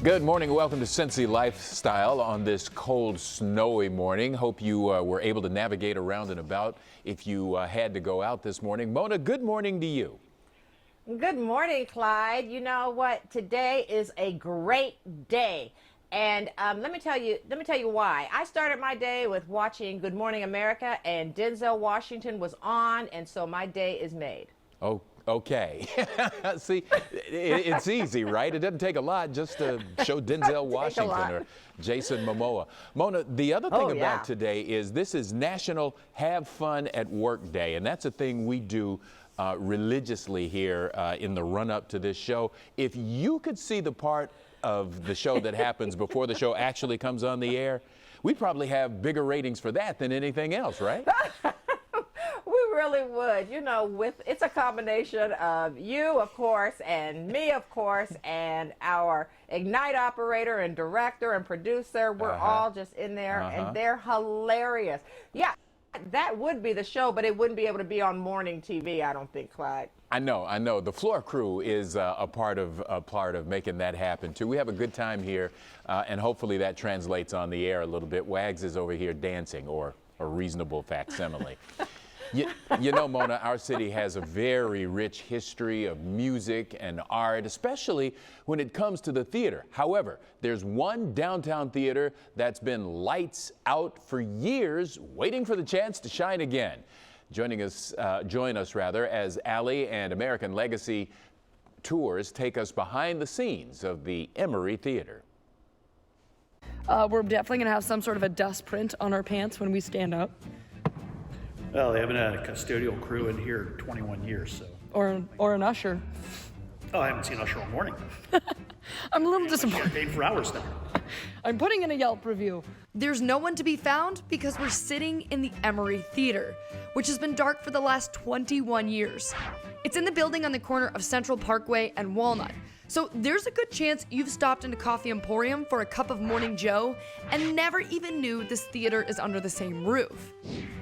Good morning and welcome to Cincy Lifestyle on this cold, snowy morning. Hope you were able to navigate around and about if you had to go out this morning. Mona, good morning to you. Good morning, Clyde. You know what? Today is a great day. And let me tell you why. I started my day with watching Good Morning America, and Denzel Washington was on, and so my day is made. Oh, okay. See, it's easy, right? It doesn't take a lot just to show Denzel Washington or Jason Momoa. Mona, the other thing about today is this is National Have Fun at Work Day, and that's a thing we do religiously here in the run-up to this show. If you could see the part of the show that happens before the show actually comes on the air, we probably have bigger ratings for that than anything else, right? We really would. You know, it's a combination of you, of course, and me, of course, and our Ignite operator and director and producer. We're all just in there, and they're hilarious. Yeah, that would be the show, but it wouldn't be able to be on morning TV, I don't think, Clyde. I know. The floor crew is a part of making that happen too. We have a good time here, and hopefully that translates on the air a little bit. Wags is over here dancing, or a reasonable facsimile. You know, Mona, our city has a very rich history of music and art, especially when it comes to the theater. However, there's one downtown theater that's been lights out for years, waiting for the chance to shine again. Join us as Allie and American Legacy Tours take us behind the scenes of the Emery Theatre. We're definitely going to have some sort of a dust print on our pants when we stand up. Well, they haven't had a custodial crew in here in 21 years, so. Or an usher. Oh, I haven't seen Usher all morning. I'm a little disappointed. Champagne for hours now. I'm putting in a Yelp review. There's no one to be found because we're sitting in the Emery Theatre, which has been dark for the last 21 years. It's in the building on the corner of Central Parkway and Walnut. So there's a good chance you've stopped into Coffee Emporium for a cup of Morning Joe and never even knew this theater is under the same roof.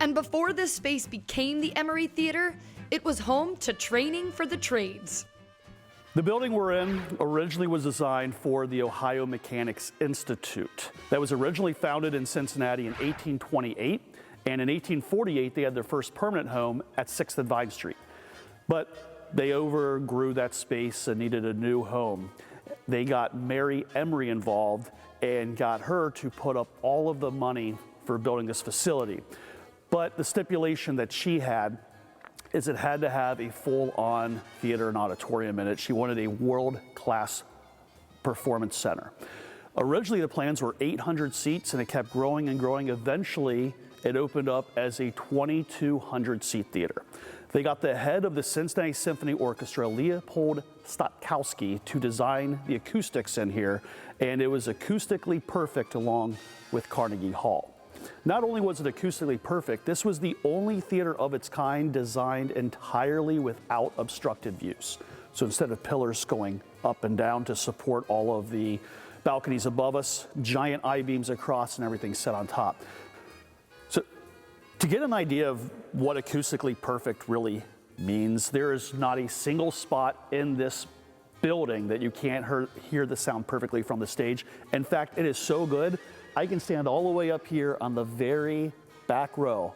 And before this space became the Emery Theatre, it was home to training for the trades. The building we're in originally was designed for the Ohio Mechanics Institute. That was originally founded in Cincinnati in 1828, and in 1848 they had their first permanent home at 6th and Vine Street. But they overgrew that space and needed a new home. They got Mary Emery involved and got her to put up all of the money for building this facility. But the stipulation that she had is it had to have a full-on theater and auditorium in it. She wanted a world-class performance center. Originally, the plans were 800 seats, and it kept growing and growing. Eventually, it opened up as a 2,200-seat theater. They got the head of the Cincinnati Symphony Orchestra, Leopold Stokowski, to design the acoustics in here, and it was acoustically perfect along with Carnegie Hall. Not only was it acoustically perfect, this was the only theater of its kind designed entirely without obstructed views. So instead of pillars going up and down to support all of the balconies above us, giant I-beams across and everything set on top. So to get an idea of what acoustically perfect really means, there is not a single spot in this building that you can't hear the sound perfectly from the stage. In fact, it is so good, I can stand all the way up here on the very back row,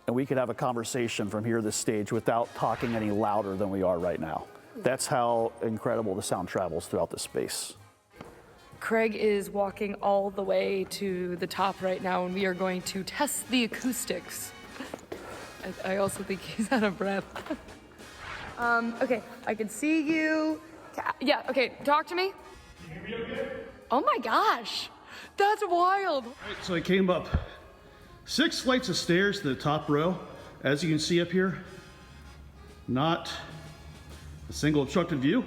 and we could have a conversation from here to this stage without talking any louder than we are right now. That's how incredible the sound travels throughout the space. Craig is walking all the way to the top right now, and we are going to test the acoustics. I also think he's out of breath. Okay, I can see you. Yeah, okay, talk to me. Can you hear me okay? Oh my gosh, that's wild. All right, so I came up 6 flights of stairs to the top row. As you can see up here, not a single obstructed view.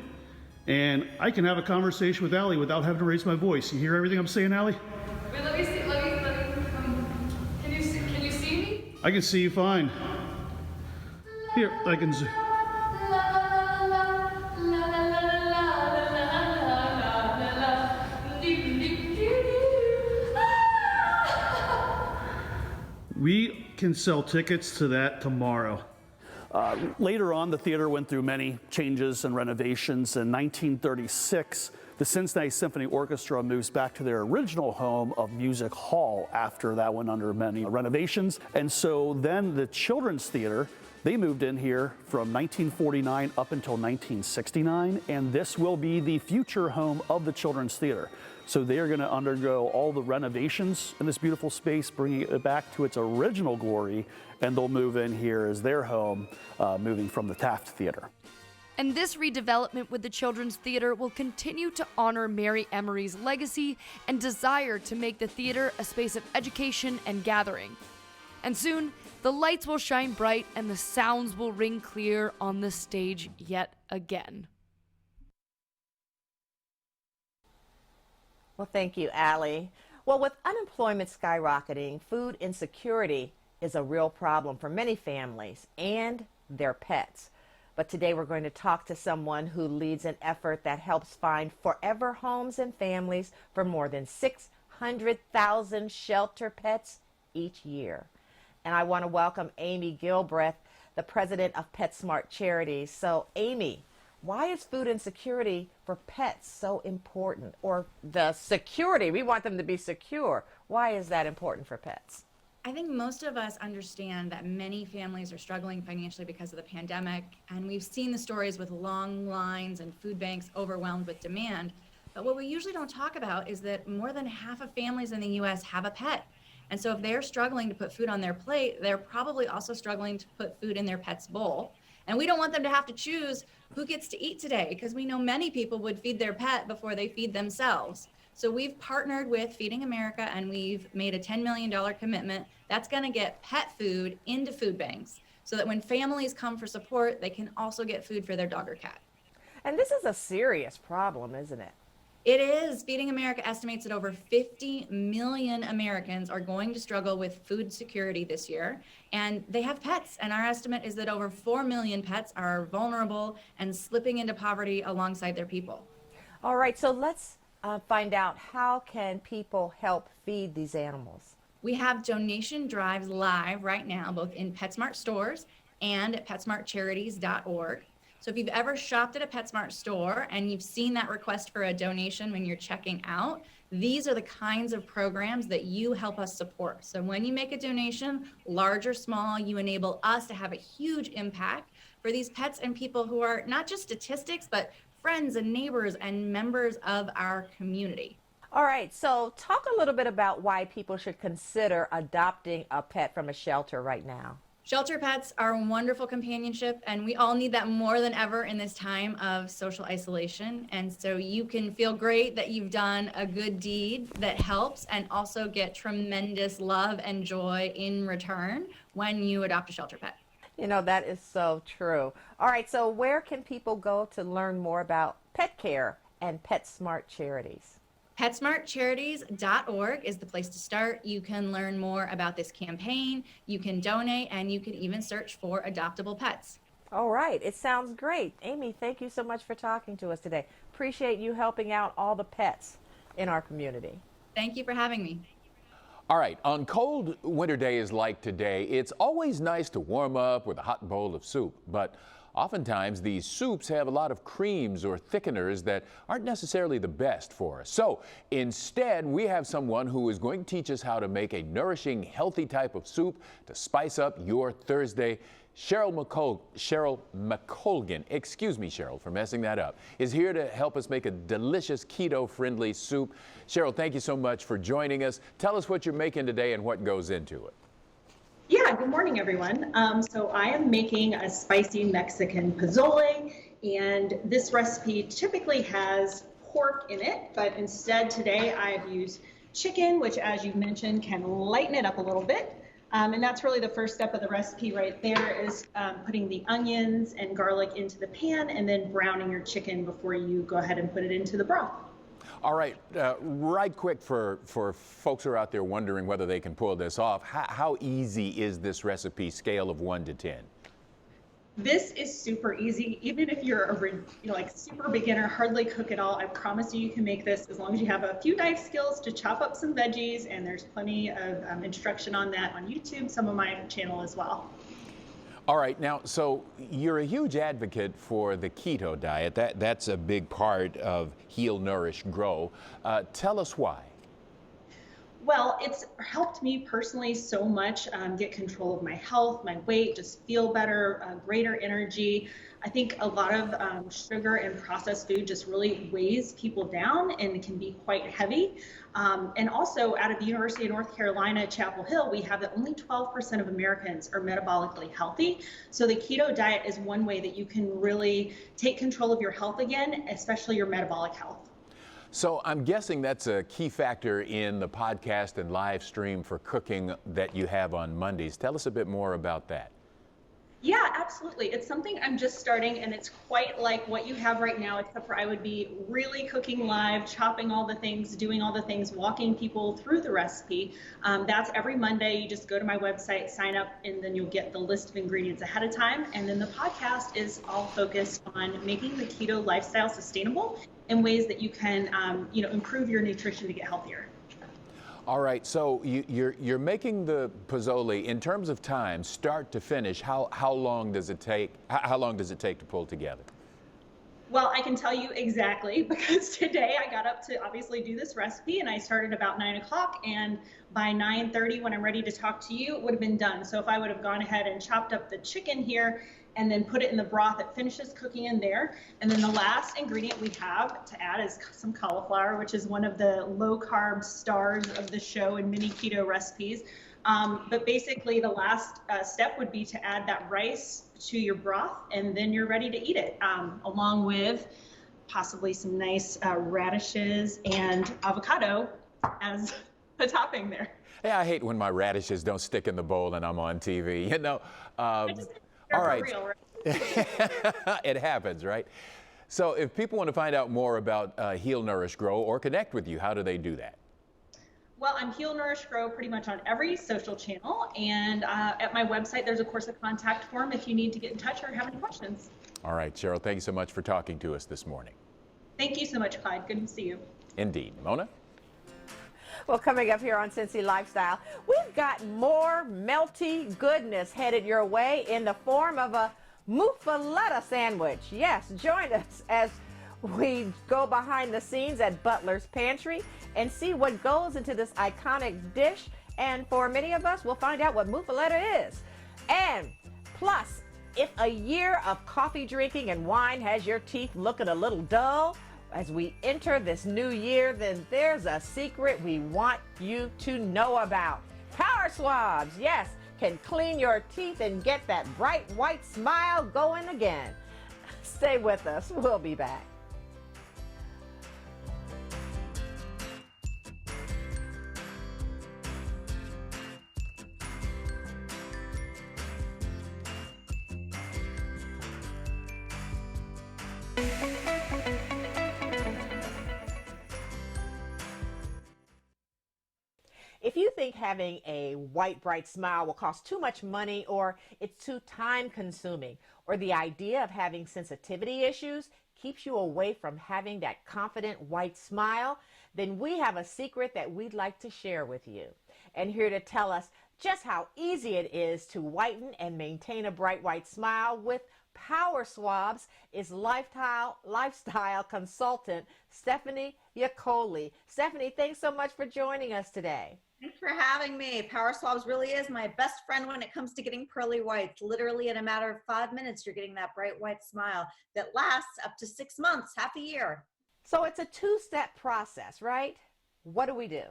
And I can have a conversation with Allie without having to raise my voice. You hear everything I'm saying, Allie? Wait, let me see, can you see me? I can see you fine. Here, I can zoom. We can sell tickets to that tomorrow. Later on, the theater went through many changes and renovations. In 1936, the Cincinnati Symphony Orchestra moves back to their original home of Music Hall after that went under many renovations. And so then the Children's Theater, they moved in here from 1949 up until 1969, and this will be the future home of the Children's Theater. So they are going to undergo all the renovations in this beautiful space, bringing it back to its original glory, and they'll move in here as their home, moving from the Taft Theater. And this redevelopment with the Children's Theater will continue to honor Mary Emery's legacy and desire to make the theater a space of education and gathering. And soon, the lights will shine bright and the sounds will ring clear on the stage yet again. Well, thank you, Allie. Well, with unemployment skyrocketing, food insecurity is a real problem for many families and their pets. But today we're going to talk to someone who leads an effort that helps find forever homes and families for more than 600,000 shelter pets each year. And I want to welcome Amy Gilbreth, the president of PetSmart Charities. So, Amy, why is food insecurity for pets so important? Or the security, we want them to be secure. Why is that important for pets? I think most of us understand that many families are struggling financially because of the pandemic, and we've seen the stories with long lines and food banks overwhelmed with demand. But what we usually don't talk about is that more than half of families in the U.S. have a pet. And so if they're struggling to put food on their plate, they're probably also struggling to put food in their pet's bowl. And we don't want them to have to choose who gets to eat today, because we know many people would feed their pet before they feed themselves. So we've partnered with Feeding America, and we've made a $10 million commitment that's going to get pet food into food banks so that when families come for support, they can also get food for their dog or cat. And this is a serious problem, isn't it? It is. Feeding America estimates that over 50 million Americans are going to struggle with food security this year, and they have pets. And our estimate is that over 4 million pets are vulnerable and slipping into poverty alongside their people. All right, so let's find out, how can people help feed these animals? We have donation drives live right now, both in PetSmart stores and at PetSmartCharities.org. So if you've ever shopped at a PetSmart store and you've seen that request for a donation when you're checking out, these are the kinds of programs that you help us support. So when you make a donation, large or small, you enable us to have a huge impact for these pets and people who are not just statistics, but friends and neighbors and members of our community. All right, so talk a little bit about why people should consider adopting a pet from a shelter right now. Shelter pets are wonderful companionship, and we all need that more than ever in this time of social isolation. And so you can feel great that you've done a good deed that helps, and also get tremendous love and joy in return when you adopt a shelter pet. You know, that is so true. All right, so where can people go to learn more about pet care and PetSmart Charities? PetSmartCharities.org is the place to start. You can learn more about this campaign, you can donate, and you can even search for adoptable pets. All right, it sounds great. Amy, thank you so much for talking to us today. Appreciate you helping out all the pets in our community. Thank you for having me. All right, on cold winter days like today, it's always nice to warm up with a hot bowl of soup, but oftentimes these soups have a lot of creams or thickeners that aren't necessarily the best for us. So instead, we have someone who is going to teach us how to make a nourishing, healthy type of soup to spice up your Thursday. Cheryl McColgan, excuse me, Cheryl, for messing that up, is here to help us make a delicious keto-friendly soup. Cheryl, thank you so much for joining us. Tell us what you're making today and what goes into it. Yeah, good morning, everyone. So I am making a spicy Mexican pozole, and this recipe typically has pork in it, but instead today I've used chicken, which, as you mentioned, can lighten it up a little bit. And that's really the first step of the recipe right there, is putting the onions and garlic into the pan and then browning your chicken before you go ahead and put it into the broth. All right, right quick for folks who are out there wondering whether they can pull this off, how easy is this recipe, scale of 1 to 10? This is super easy. Even if you're a like super beginner, hardly cook at all, I promise you can make this as long as you have a few knife skills to chop up some veggies, and there's plenty of instruction on that on YouTube, some of my channel as well. All right, now, so you're a huge advocate for the keto diet. That's a big part of Heal, Nourish, Grow. Tell us why. Well, it's helped me personally so much get control of my health, my weight, just feel better, greater energy. I think a lot of sugar and processed food just really weighs people down and can be quite heavy. And also out of the University of North Carolina, Chapel Hill, we have that only 12% of Americans are metabolically healthy. So the keto diet is one way that you can really take control of your health again, especially your metabolic health. So I'm guessing that's a key factor in the podcast and live stream for cooking that you have on Mondays. Tell us a bit more about that. Yeah, absolutely. It's something I'm just starting, and it's quite like what you have right now, except for I would be really cooking live, chopping all the things, doing all the things, walking people through the recipe. That's every Monday. You just go to my website, sign up, and then you'll get the list of ingredients ahead of time. And then the podcast is all focused on making the keto lifestyle sustainable in ways that you can, improve your nutrition to get healthier. All right, so you're making the pozole in terms of time, start to finish. How long does it take? How long does it take to pull together? Well, I can tell you exactly because today I got up to obviously do this recipe and I started about 9 o'clock, and by 9:30 when I'm ready to talk to you, it would have been done. So if I would have gone ahead and chopped up the chicken here and then put it in the broth, it finishes cooking in there. And then the last ingredient we have to add is some cauliflower, which is one of the low carb stars of the show in many keto recipes. But basically the last step would be to add that rice to your broth, and then you're ready to eat it, along with possibly some nice radishes and avocado as a topping there. Hey, I hate when my radishes don't stick in the bowl and I'm on TV, all right. Real, right? It happens, right? So if people want to find out more about Heal, Nourish, Grow or connect with you, how do they do that? Well, I'm Heal, Nourish, Grow pretty much on every social channel. And at my website, there's, of course, a contact form if you need to get in touch or have any questions. All right, Cheryl, thank you so much for talking to us this morning. Thank you so much, Clyde. Good to see you. Indeed. Mona? Well, coming up here on Cincy Lifestyle, we've got more melty goodness headed your way in the form of a muffaletta sandwich. Yes, join us as we go behind the scenes at Butlers Pantry and see what goes into this iconic dish. And for many of us, we'll find out what muffaletta is. And plus, if a year of coffee drinking and wine has your teeth looking a little dull as we enter this new year, then there's a secret we want you to know about. Power Swabs, yes, can clean your teeth and get that bright white smile going again. Stay with us. We'll be back. If you think having a white, bright smile will cost too much money, or it's too time consuming, or the idea of having sensitivity issues keeps you away from having that confident white smile, then we have a secret that we'd like to share with you. And here to tell us just how easy it is to whiten and maintain a bright white smile with Power Swabs is lifestyle consultant Stephanie Yacoli. Stephanie, thanks so much for joining us today. Thanks for having me. Power Swabs really is my best friend when it comes to getting pearly whites. Literally in a matter of 5 minutes, you're getting that bright white smile that lasts up to 6 months, half a year. So it's a two-step process, right? What do we do?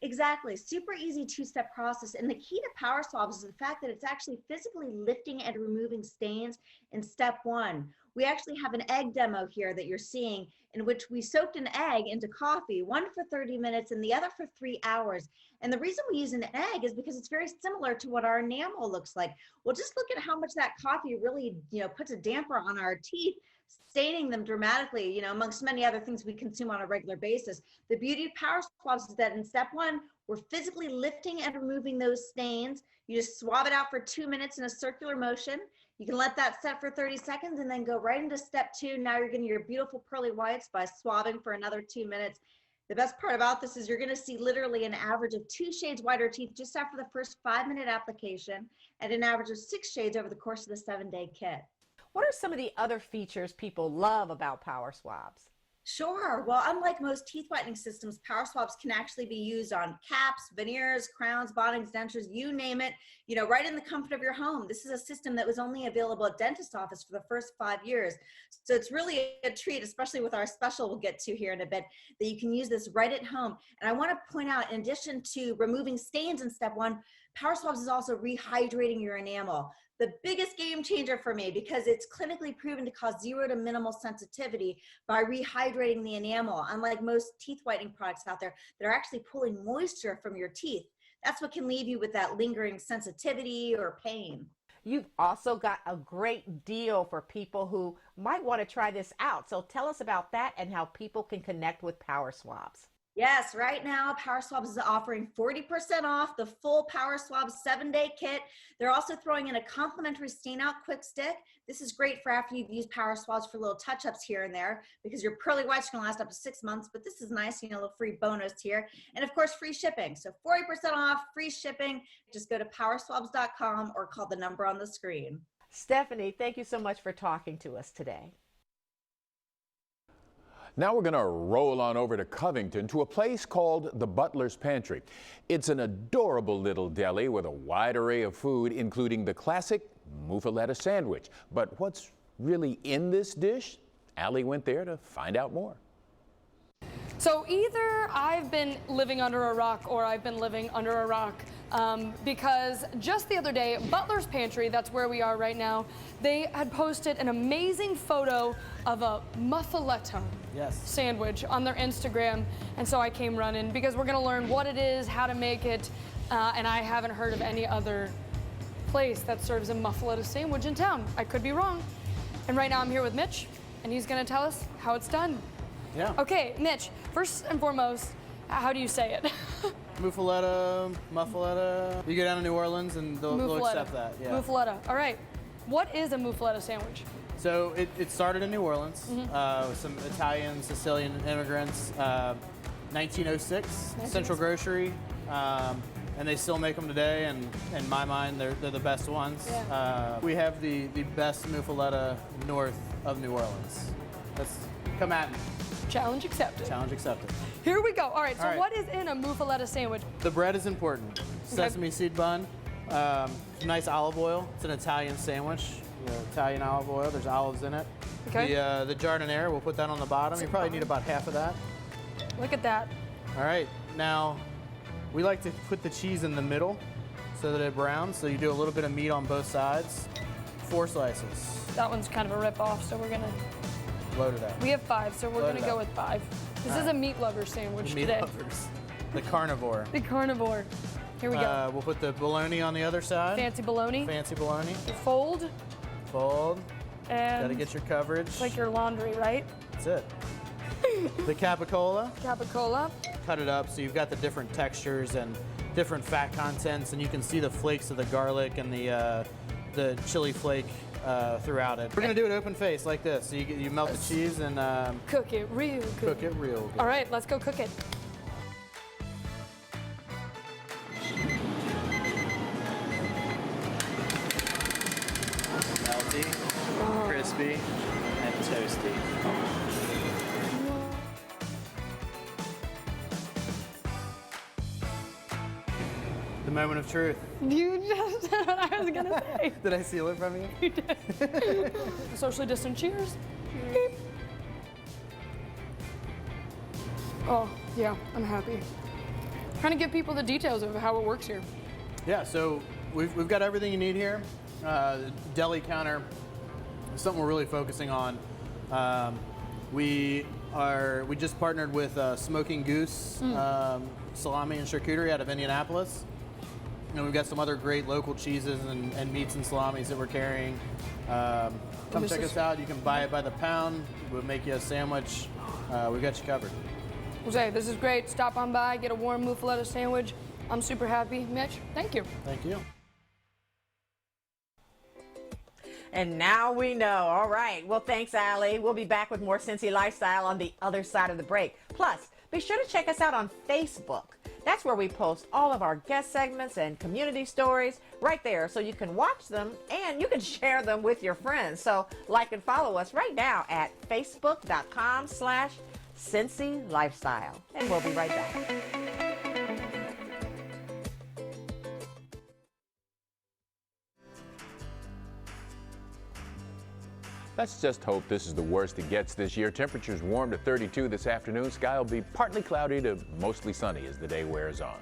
Exactly. Super easy two-step process. And the key to Power Swabs is the fact that it's actually physically lifting and removing stains in step one. We actually have an egg demo here that you're seeing in which we soaked an egg into coffee, one for 30 minutes and the other for 3 hours. And the reason we use an egg is because it's very similar to what our enamel looks like. Well, just look at how much that coffee really, puts a damper on our teeth, staining them dramatically, amongst many other things we consume on a regular basis. The beauty of Power Swabs is that in step one, we're physically lifting and removing those stains. You just swab it out for 2 minutes in a circular motion. You can let that set for 30 seconds and then go right into step two. Now you're getting your beautiful pearly whites by swabbing for another 2 minutes. The best part about this is you're going to see literally an average of 2 shades whiter teeth just after the first 5-minute application, and an average of 6 shades over the course of the 7-day kit. What are some of the other features people love about Power Swabs? Sure. Well, unlike most teeth whitening systems, Power Swabs can actually be used on caps, veneers, crowns, bonnings, dentures, you name it, right in the comfort of your home. This is a system that was only available at dentist office for the first 5 years. So it's really a treat, especially with our special we'll get to here in a bit, that you can use this right at home. And I want to point out, in addition to removing stains in step 1, Power Swabs is also rehydrating your enamel. The biggest game changer for me, because it's clinically proven to cause 0 to minimal sensitivity by rehydrating the enamel, unlike most teeth whitening products out there that are actually pulling moisture from your teeth. That's what can leave you with that lingering sensitivity or pain. You've also got a great deal for people who might want to try this out. So tell us about that and how people can connect with Power Swabs. Yes, right now Power Swabs is offering 40% off the full Power Swabs 7-day kit. They're also throwing in a complimentary stain out quick stick. This is great for after you've used Power Swabs for little touch-ups here and there, because your pearly whites can last up to 6 months, but this is nice, a little free bonus here. And of course, free shipping. So 40% off, free shipping. Just go to powerswabs.com or call the number on the screen. Stephanie, thank you so much for talking to us today. Now we're going to roll on over to Covington to a place called the Butlers Pantry. It's an adorable little deli with a wide array of food, including the classic muffaletta sandwich. But what's really in this dish? Allie went there to find out more. So either I've been living under a rock or I've been living under a rock, because just the other day, Butlers Pantry, that's where we are right now, they had posted an amazing photo of a muffaletta sandwich on their Instagram. And so I came running because we're gonna learn what it is, how to make it, and I haven't heard of any other place that serves a muffaletta sandwich in town. I could be wrong. And right now I'm here with Mitch, and he's gonna tell us how it's done. Yeah. Okay, Mitch, first and foremost, how do you say it? Muffaletta. You go down to New Orleans and they'll accept that. Yeah. Muffaletta. All right. What is a muffaletta sandwich? So it started in New Orleans with some Italian, Sicilian immigrants. 1906, Central Grocery. And they still make them today, and in my mind, they're the best ones. Yeah. We have the best muffaletta north of New Orleans. Come at me. Challenge accepted. Challenge accepted. Here we go. All right, so what is in a muffaletta sandwich? The bread is important. Sesame seed bun, nice olive oil. It's an Italian sandwich. Italian olive oil, there's olives in it. Okay. The jardiniere, we'll put that on the bottom. You probably need about half of that. Look at that. All right, now we like to put the cheese in the middle so that it browns. So you do a little bit of meat on both sides. 4 slices. That one's kind of a rip-off, so we're gonna... Load it up. We have 5, so we're gonna go with 5. This is a meat lover sandwich Meat today. lovers. The carnivore. The carnivore. Here we go. We'll put the bologna on the other side. Fancy bologna. Fancy bologna. Fold. Fold. And Gotta get your coverage. it's like your laundry, right? That's it. The capicola. Capicola. Cut it up so you've got the different textures and different fat contents, and you can see the flakes of the garlic and the chili flake throughout it. We're gonna do it open face like this. So you melt the cheese and cook it real good. cook it real good. All right, let's go cook it. Melty, crispy, and toasty. The moment of truth. You just said what I was gonna say. Did I steal it from you? You did. Socially distant cheers. Beep. Oh, yeah, I'm happy. Trying to give people the details of how it works here. Yeah, so we've got everything you need here. The deli counter is something we're really focusing on. We just partnered with Smoking Goose Salami and Charcuterie out of Indianapolis. And we've got some other great local cheeses and meats and salamis that we're carrying. Come check us out. You can buy it by the pound. We'll make you a sandwich. We've got you covered. Jose, this is great. Stop on by, get a warm muffaletta sandwich. I'm super happy. Mitch, thank you. Thank you. And now we know. All right. Well, thanks, Allie. We'll be back with more Cincy Lifestyle on the other side of the break. Plus, Be sure to check us out on Facebook. That's where we post all of our guest segments and community stories right there, so you can watch them and you can share them with your friends. So like and follow us right now at facebook.com/Cincy Lifestyle. And we'll be right back. Let's just hope this is the worst it gets this year. Temperatures warm to 32 this afternoon. Sky will be partly cloudy to mostly sunny as the day wears on.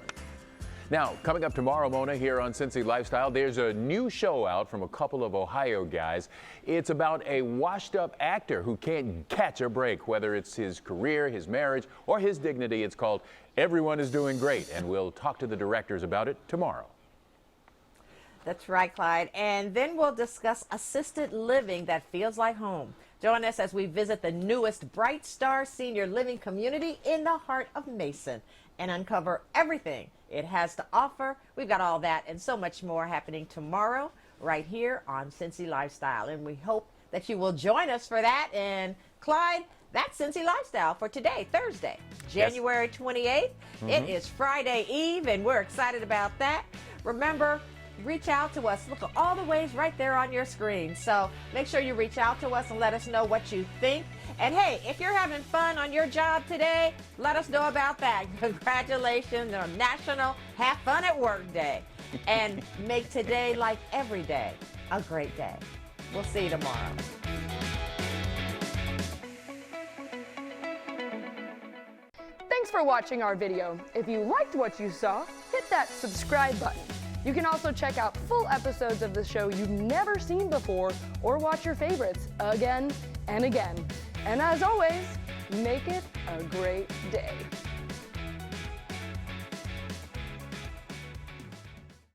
Now, coming up tomorrow, Mona, here on Cincy Lifestyle, there's a new show out from a couple of Ohio guys. It's about a washed-up actor who can't catch a break, whether it's his career, his marriage, or his dignity. It's called Everyone is Doing Great, and we'll talk to the directors about it tomorrow. That's right, Clyde. And then we'll discuss assisted living that feels like home. Join us as we visit the newest Bright Star Senior Living community in the heart of Mason and uncover everything it has to offer. We've got all that and so much more happening tomorrow right here on Cincy Lifestyle. And we hope that you will join us for that. And Clyde, that's Cincy Lifestyle for today, Thursday, January 28th. It is Friday Eve, and we're excited about that. Remember, reach out to us. Look at all the ways right there on your screen. So make sure you reach out to us and let us know what you think. And hey, if you're having fun on your job today, let us know about that. Congratulations on National Have Fun at Work Day. And make today, like every day, a great day. We'll see you tomorrow. Thanks for watching our video. If you liked what you saw, hit that subscribe button. You can also check out full episodes of the show you've never seen before or watch your favorites again and again. And as always, make it a great day.